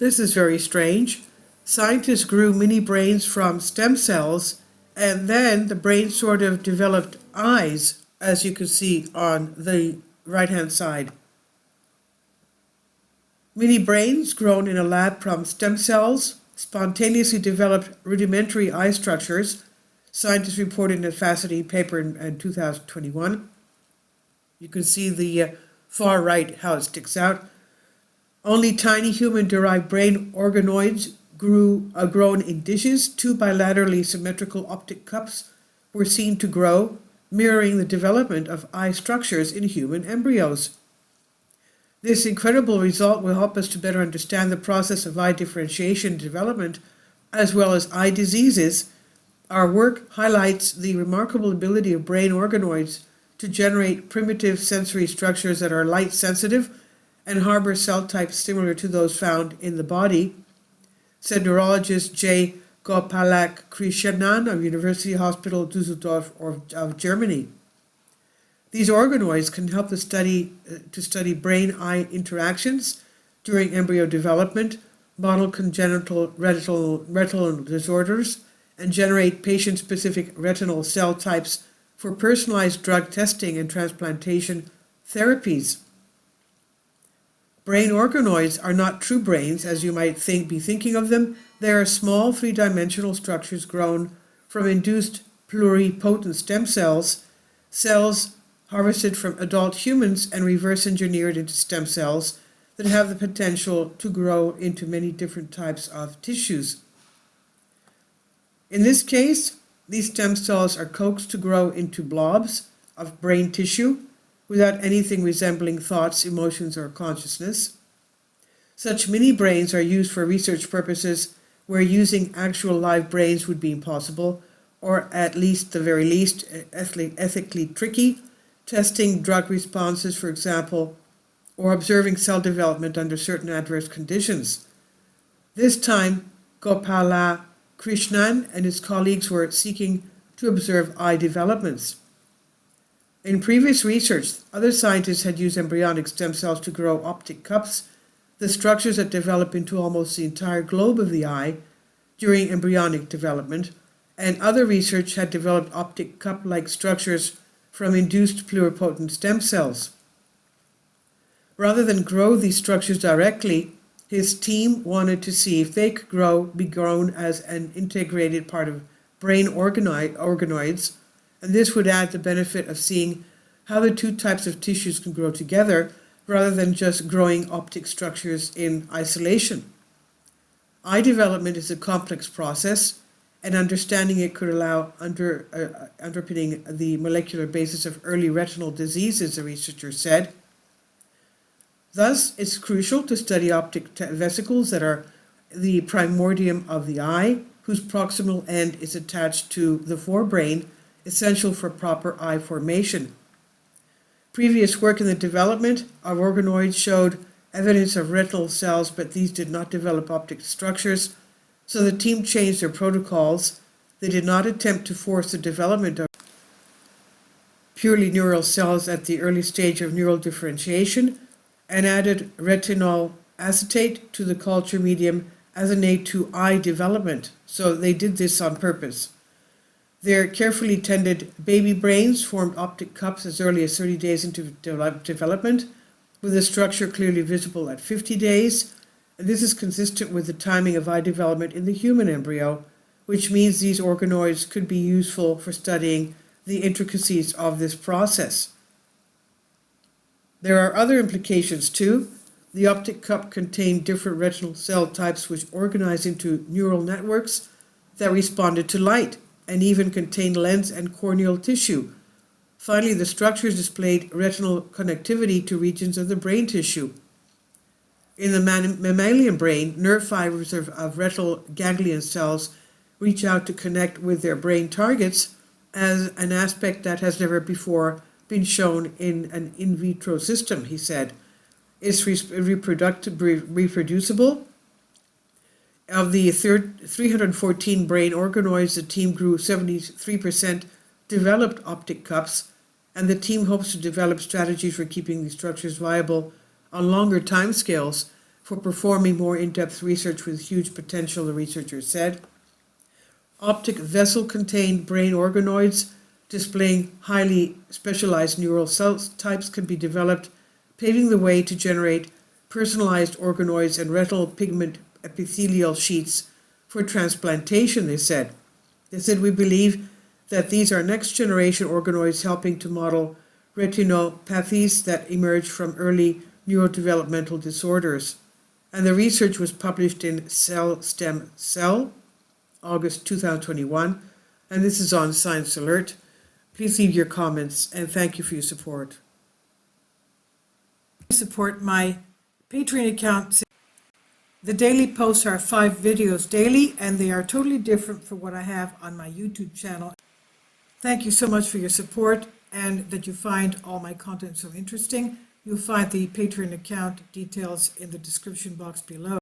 This is very strange. Scientists grew mini brains from stem cells, and then the brain sort of developed eyes, as you can see on the right-hand side. Mini brains grown in a lab from stem cells spontaneously developed rudimentary eye structures, scientists reported in a fascinating paper in 2021. You can see the far right, how it sticks out. Only tiny human-derived brain organoids grown in dishes. Two bilaterally symmetrical optic cups were seen to grow, mirroring the development of eye structures in human embryos. This incredible result will help us to better understand the process of eye differentiation and development, as well as eye diseases. Our work highlights the remarkable ability of brain organoids to generate primitive sensory structures that are light sensitive and harbor cell types similar to those found in the body, said neurologist J. Gopalakrishnan of University Hospital Düsseldorf of Germany. These organoids can help to study brain-eye interactions during embryo development, model congenital retinal disorders, and generate patient-specific retinal cell types for personalized drug testing and transplantation therapies. Brain organoids are not true brains, as you might be thinking of them. They are small, three-dimensional structures grown from induced pluripotent stem cells harvested from adult humans and reverse engineered into stem cells that have the potential to grow into many different types of tissues. In this case, these stem cells are coaxed to grow into blobs of brain tissue without anything resembling thoughts, emotions, or consciousness. Such mini brains are used for research purposes where using actual live brains would be impossible, or at least the very least ethically tricky, testing drug responses, for example, or observing cell development under certain adverse conditions. This time, Gopalakrishnan and his colleagues were seeking to observe eye developments. In previous research, other scientists had used embryonic stem cells to grow optic cups, the structures that develop into almost the entire globe of the eye during embryonic development, and other research had developed optic cup-like structures from induced pluripotent stem cells. Rather than grow these structures directly, his team wanted to see if they could be grown as an integrated part of brain organoids, and this would add the benefit of seeing how the two types of tissues can grow together rather than just growing optic structures in isolation. Eye development is a complex process, and understanding it could allow underpinning the molecular basis of early retinal diseases, the researcher said. Thus, it's crucial to study optic vesicles that are the primordium of the eye, whose proximal end is attached to the forebrain, essential for proper eye formation. Previous work in the development of organoids showed evidence of retinal cells, but these did not develop optic structures, so the team changed their protocols. They did not attempt to force the development of purely neural cells at the early stage of neural differentiation, and added retinol acetate to the culture medium as an aid to eye development. So they did this on purpose. Their carefully tended baby brains formed optic cups as early as 30 days into development, with a structure clearly visible at 50 days. And this is consistent with the timing of eye development in the human embryo, which means these organoids could be useful for studying the intricacies of this process. There are other implications too. The optic cup contained different retinal cell types which organized into neural networks that responded to light, and even contained lens and corneal tissue. Finally, the structures displayed retinal connectivity to regions of the brain tissue. In the mammalian brain, nerve fibers of retinal ganglion cells reach out to connect with their brain targets, as an aspect that has never before been shown in an in vitro system, he said. It's reproducible. Of the 314 brain organoids, the team grew 73% developed optic cups, and the team hopes to develop strategies for keeping these structures viable on longer timescales. for performing more in-depth research with huge potential, the researchers said. Optic vessel-contained brain organoids displaying highly specialized neural cell types can be developed, paving the way to generate personalized organoids and retinal pigment epithelial sheets for transplantation, they said. They said, we believe that these are next-generation organoids helping to model retinopathies that emerge from early neurodevelopmental disorders. And the research was published in Cell Stem Cell, August 2021, and this is on Science Alert. Please leave your comments, and thank you for your support. Support my Patreon account. The daily posts are 5 videos daily, and they are totally different from what I have on my YouTube channel. Thank you so much for your support and that you find all my content so interesting. You'll find the Patreon account details in the description box below.